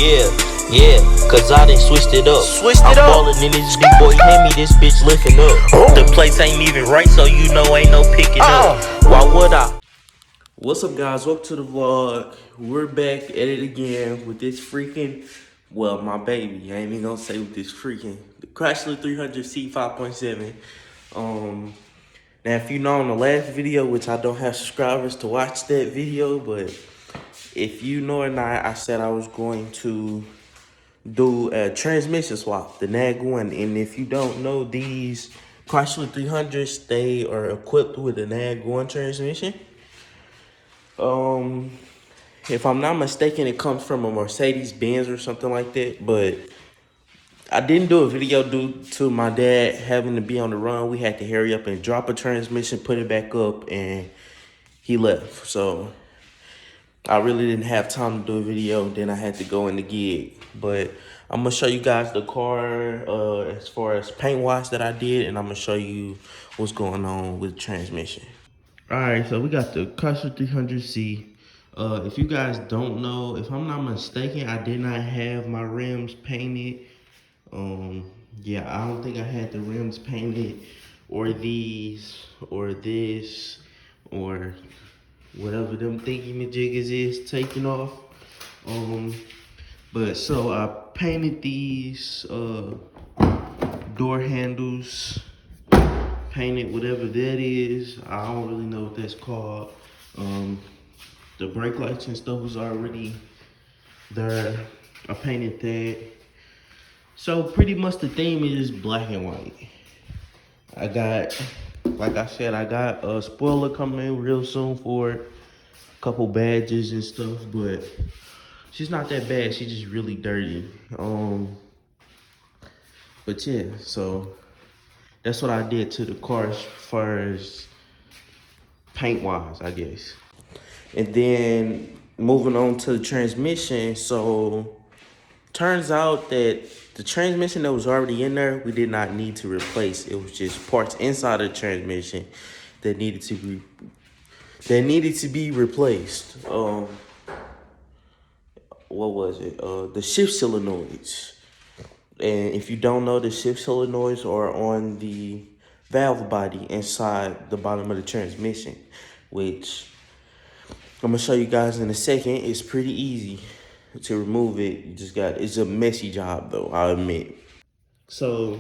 Yeah, cause I done switched it up. I'm ballin' in this big boy, hand me this bitch lifting up. The place ain't even right, so you know ain't no picking up. Why would I? What's up, guys? Welcome to the vlog. We're back at it again with this freaking, well, my baby. I ain't even gonna say with this freaking, the Chrysler 300C 5.7. Now if you know in the last video, which I don't have subscribers to watch that video, but if you know or not, I said I was going to do a transmission swap, the NAG one. And if you don't know, these Chrysler 300s, they are equipped with a NAG one transmission. If I'm not mistaken, it comes from a Mercedes Benz or something like that. But I didn't do a video due to my dad having to be on the run. We had to hurry up and drop a transmission, put it back up, and he left. So I really didn't have time to do a video. Then I had to go in the gig. But I'm gonna show you guys the car as far as paint wash that I did, and I'm gonna show you what's going on with the transmission. All right, so we got the Chrysler 300C. If you guys don't know, if I'm not mistaken, I did not have my rims painted. Yeah, I don't think I had the rims painted, or these, or this, or whatever them thingy-majiggas is taking off. But so I painted these door handles, painted whatever that is. I don't really know what that's called. The brake lights and stuff was already there. I painted that. So pretty much the theme is black and white. I got, like I said, I got a spoiler coming in real soon for it. A couple badges and stuff, but she's not that bad. She's just really dirty. But yeah, so that's what I did to the car as far as paint wise, I guess. And then moving on to the transmission. So turns out that the transmission that was already in there, we did not need to replace. It was just parts inside of the transmission that needed to be replaced. What was it? The shift solenoids. And if you don't know, the shift solenoids are on the valve body inside the bottom of the transmission, which I'm gonna show you guys in a second. It's pretty easy to remove it. You just it's a messy job though, I'll admit. So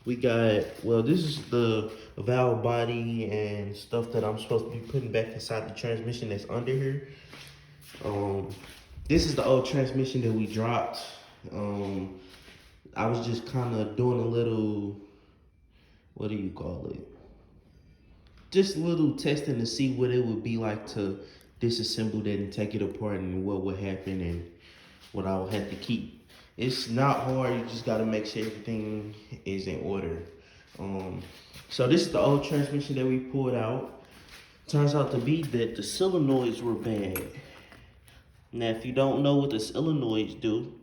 we got, well, this is the valve body and stuff that I'm supposed to be putting back inside the transmission that's under here. This is the old transmission that we dropped. I was just kind of doing a little, what do you call it? Just a little testing to see what it would be like to disassemble that and take it apart, and what would happen and what I would have to keep. It's not hard, you just gotta make sure everything is in order. So this is the old transmission that we pulled out. Turns out to be that the solenoids were bad. Now, if you don't know what the solenoids do,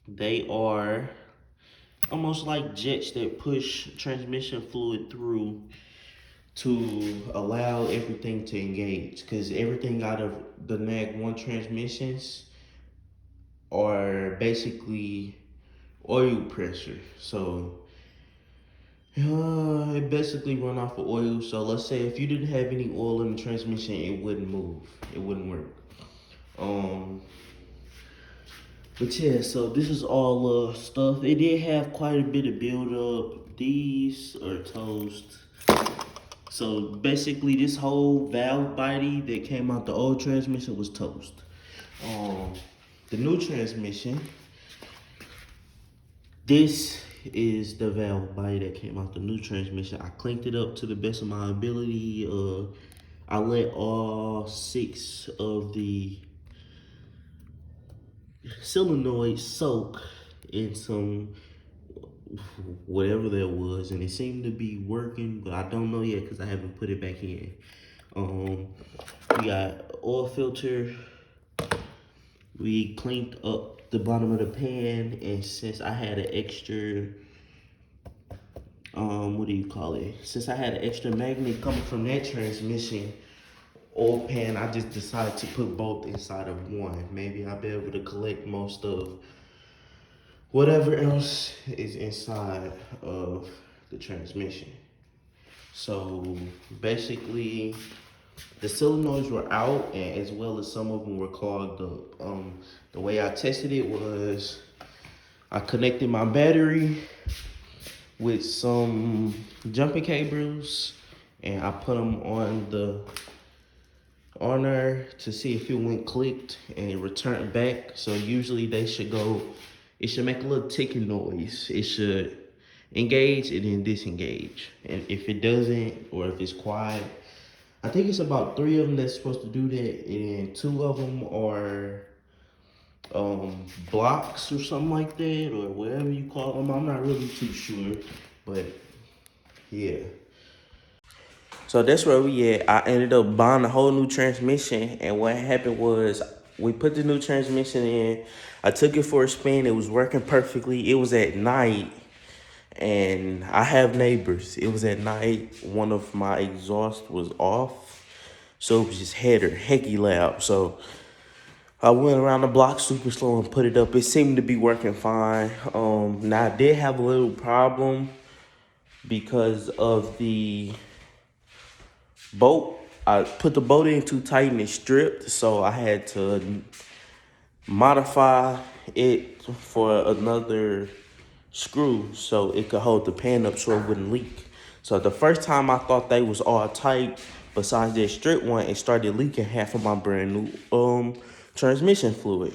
they are almost like jets that push transmission fluid through to allow everything to engage, because everything out of the NAG 1 transmissions are basically oil pressure. So it basically run off of oil. So let's say if you didn't have any oil in the transmission, it wouldn't move, it wouldn't work. But yeah, so this is all stuff. It did have quite a bit of buildup. These are toast. So basically this whole valve body that came out the old transmission was toast. The new transmission, this is the valve body that came out the new transmission. I clanked it up to the best of my ability. I let all 6 of the solenoids soak in some whatever that was, and it seemed to be working, but I don't know yet because I haven't put it back in. We got oil filter. We cleaned up the bottom of the pan, and since I had an extra what do you call it? Since I had an extra magnet coming from that transmission oil pan. I just decided to put both inside of one. Maybe I'll be able to collect most of whatever else is inside of the transmission. So basically, the solenoids were out, and as well as some of them were clogged up. The way I tested it was I connected my battery with some jumping cables, and I put them on there to see if it went clicked and it returned back. So usually they should go, it should make a little ticking noise. It should engage and then disengage. And if it doesn't, or if it's quiet, I think it's about 3 of them that's supposed to do that, and 2 of them are blocks or something like that, or whatever you call them. I'm not really too sure, but yeah. So that's where we at. I ended up buying a whole new transmission, and what happened was we put the new transmission in. I took it for a spin. It was working perfectly. It was at night, and I have neighbors. It was at night. One of my exhaust was off, so it was just hecky loud. So I went around the block super slow and put it up. It seemed to be working fine. Now I did have a little problem because of the bolt. I put the bolt in too tight and it stripped, so I had to modify it for another screw so it could hold the pan up so it wouldn't leak. So the first time I thought they was all tight, besides that strip one, it started leaking half of my brand new transmission fluid.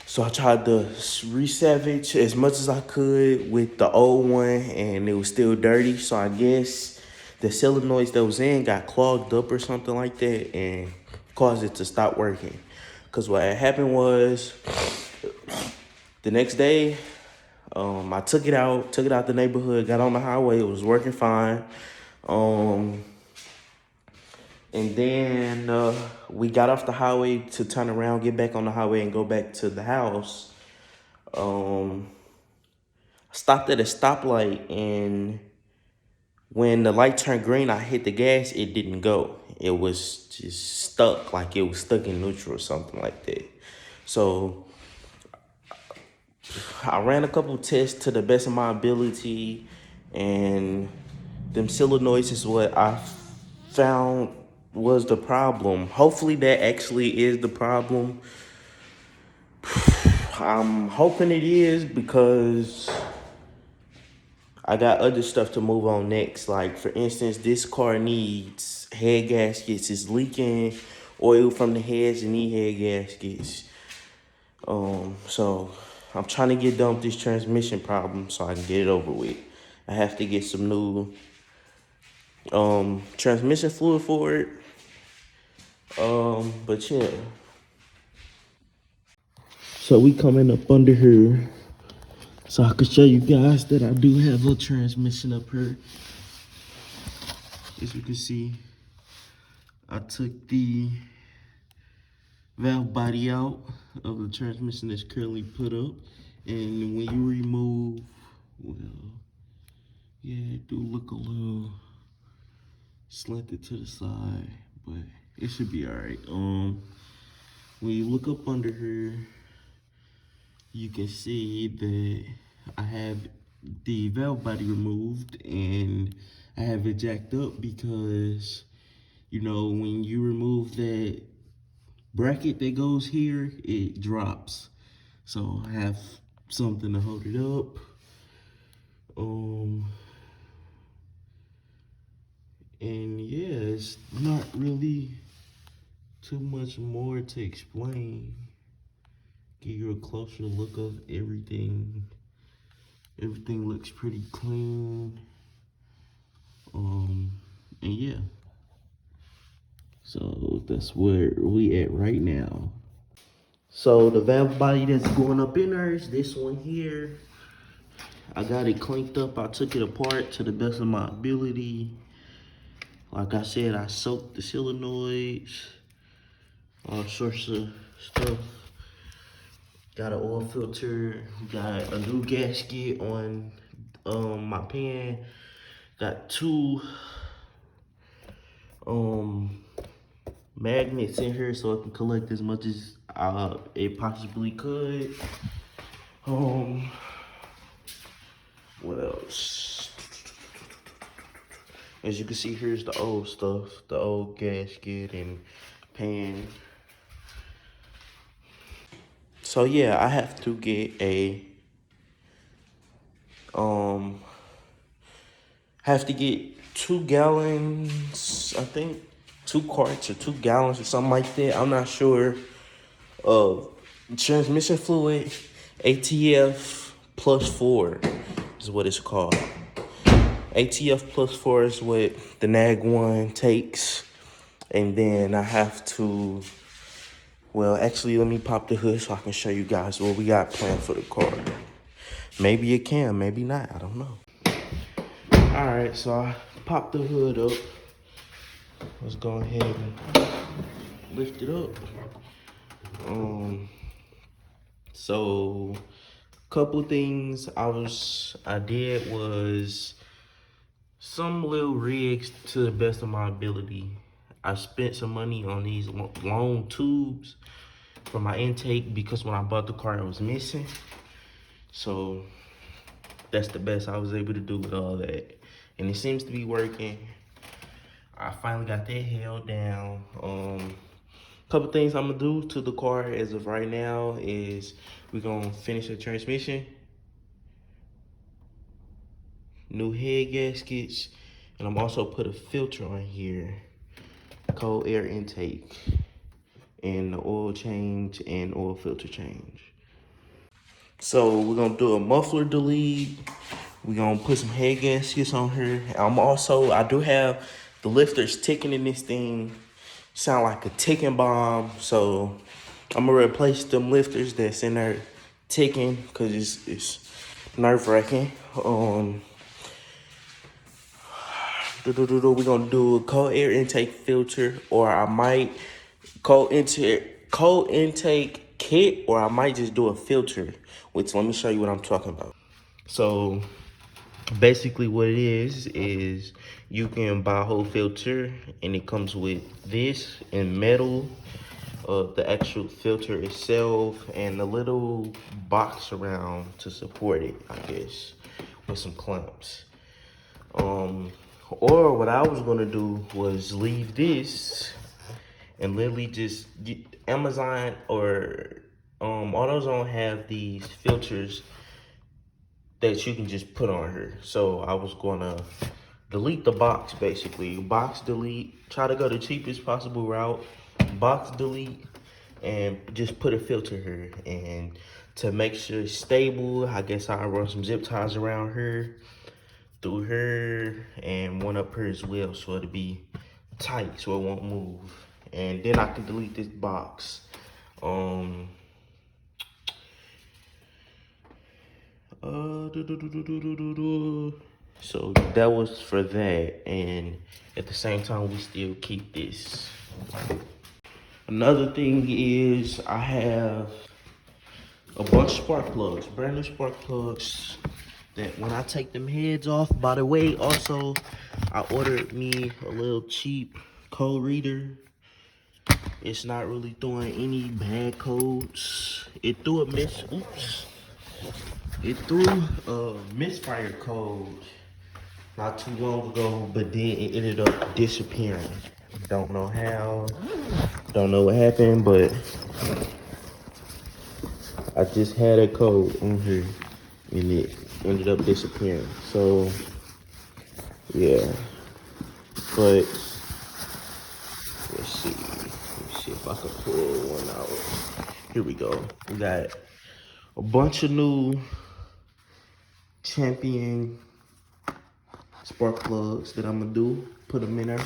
So I tried to re-savage as much as I could with the old one, and it was still dirty. So I guess the solenoids that was in got clogged up or something like that and caused it to stop working. Because what had happened was the next day, I took it out the neighborhood, got on the highway. It was working fine. And then we got off the highway to turn around, get back on the highway, and go back to the house. I stopped at a stoplight, and when the light turned green, I hit the gas. It didn't go. It was just stuck, like it was stuck in neutral or something like that. So I ran a couple tests to the best of my ability, and them solenoids is what I found was the problem. Hopefully that actually is the problem. I'm hoping it is, because I got other stuff to move on next. Like, for instance, this car needs head gaskets. It's leaking oil from the heads and need head gaskets. So I'm trying to get done with this transmission problem so I can get it over with. I have to get some new transmission fluid for it. But yeah. So we coming up under here so I can show you guys that I do have a transmission up here. As you can see, I took the valve body out of the transmission that's currently put up. And when you remove, well, yeah, it do look a little slanted to the side, but it should be all right. When you look up under here, you can see that I have the valve body removed, and I have it jacked up because, you know, when you remove that bracket that goes here, it drops. So I have something to hold it up. And yeah, it's not really too much more to explain. Give you a closer look of everything. Everything looks pretty clean. And yeah. So that's where we at right now. So the valve body that's going up in there is this one here. I got it clanked up. I took it apart to the best of my ability. Like I said, I soaked the solenoids, all sorts of stuff. Got an oil filter, got a new gasket on my pan, got 2 magnets in here so it can collect as much as it possibly could. What else? As you can see, here's the old stuff, the old gasket and pan. So yeah, I have to get a have to get 2 gallons, I think 2 quarts or 2 gallons or something like that. I'm not sure. Of transmission fluid, ATF plus 4 is what it's called. ATF plus 4 is what the NAG 1 takes. And then I have to, well, actually, let me pop the hood so I can show you guys what we got planned for the car. Maybe it can, maybe not, I don't know. All right, so I popped the hood up. Let's go ahead and lift it up. So couple things I did was some little rigs to the best of my ability. I spent some money on these long tubes for my intake because when I bought the car, it was missing. So that's the best I was able to do with all that. And it seems to be working. I finally got that held down. Couple things I'm gonna do to the car as of right now is we're gonna finish the transmission, new head gaskets, and I'm also put a filter on here, cold air intake, and the oil change and oil filter change. So we're gonna do a muffler delete. We're gonna put some head gaskets on here. I do have the lifters ticking in this thing. Sound like a ticking bomb. So I'm gonna replace them lifters that's in there ticking because it's nerve-wracking. We're gonna do a cold air intake filter, or I might cold intake kit, or I might just do a filter. Which, let me show you what I'm talking about. So basically what it is you can buy a whole filter and it comes with this and metal, the actual filter itself, and a little box around to support it, I guess, with some clamps. Or what I was gonna do was leave this and literally just get Amazon or AutoZone have these filters that you can just put on her. So I was gonna delete the box, basically. Box delete, try to go the cheapest possible route. Box delete, and just put a filter here. And to make sure it's stable, I guess I'll run some zip ties around her, through her, and one up here as well, so it'll be tight so it won't move. And then I can delete this box. So that was for that, and at the same time we still keep this. Another thing is I have a bunch of spark plugs, brand new spark plugs, that when I take them heads off. By the way, also I ordered me a little cheap code reader. It's not really throwing any bad codes. It threw a misfire code not too long ago, but then it ended up disappearing. Don't know how, don't know what happened, but I just had a code on here and it ended up disappearing. So yeah, but let's see if I can pull one out. Here we go. We got a bunch of new Champion spark plugs that I'm gonna do, put them in there.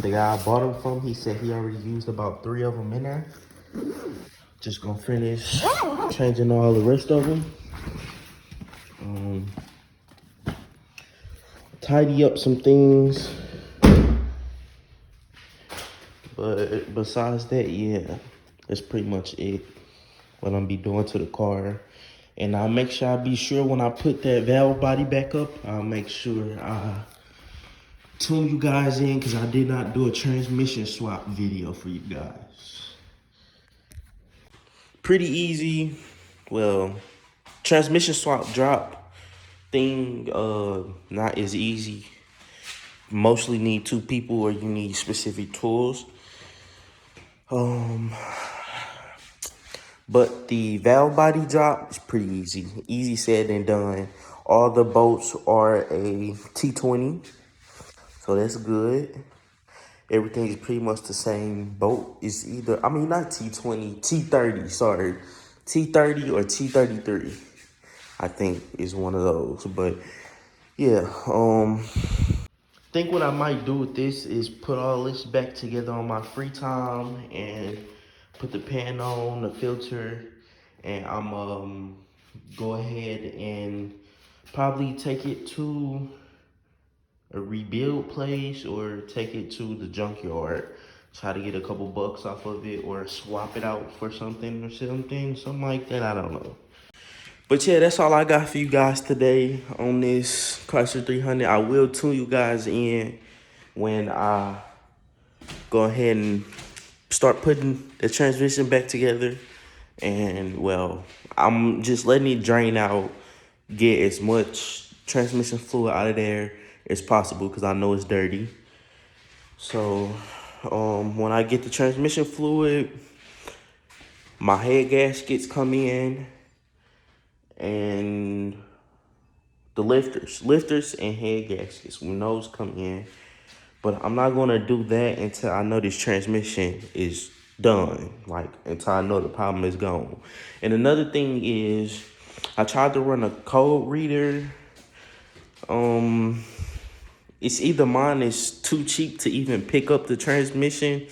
The guy I bought them from, he said he already used about 3 of them in there. Just gonna finish changing all the rest of them. Tidy up some things. But besides that, yeah, that's pretty much it. What I'm gonna be doing to the car. And I'll make sure I be sure when I put that valve body back up, I'll make sure I tune you guys in because I did not do a transmission swap video for you guys. Pretty easy. Well, transmission swap drop thing, not as easy. Mostly need 2 people or you need specific tools. But the valve body drop is pretty easy. Easy said and done. All the bolts are a T20, so that's good. Everything is pretty much the same bolt. It's either, I mean, not T20, T30, sorry. T30 or T33, I think is one of those. But yeah, I think what I might do with this is put all this back together on my free time and put the pan on, the filter, and I'm go ahead and probably take it to a rebuild place or take it to the junkyard. Try to get a couple bucks off of it or swap it out for something or something like that. I don't know. But yeah, that's all I got for you guys today on this Chrysler 300. I will tune you guys in when I go ahead and start putting the transmission back together. And well, I'm just letting it drain out, get as much transmission fluid out of there as possible because I know it's dirty. So when I get the transmission fluid, my head gaskets come in and the lifters and head gaskets, when those come in. But I'm not gonna do that until I know this transmission is done, like until I know the problem is gone. And another thing is, I tried to run a code reader. It's either mine is too cheap to even pick up the transmission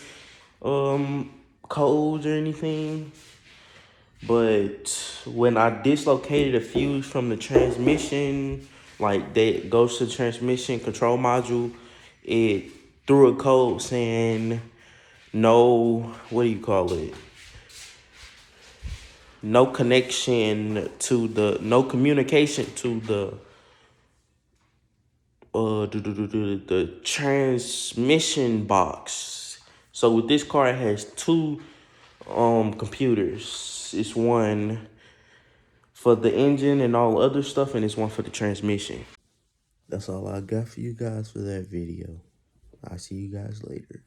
codes or anything. But when I dislocated a fuse from the transmission, like that goes to the transmission control module, it threw a code saying no, what do you call it? No connection to the, no communication to the transmission box. So with this car, it has 2 computers. It's one for the engine and all other stuff, and it's one for the transmission. That's all I got for you guys for that video. I'll see you guys later.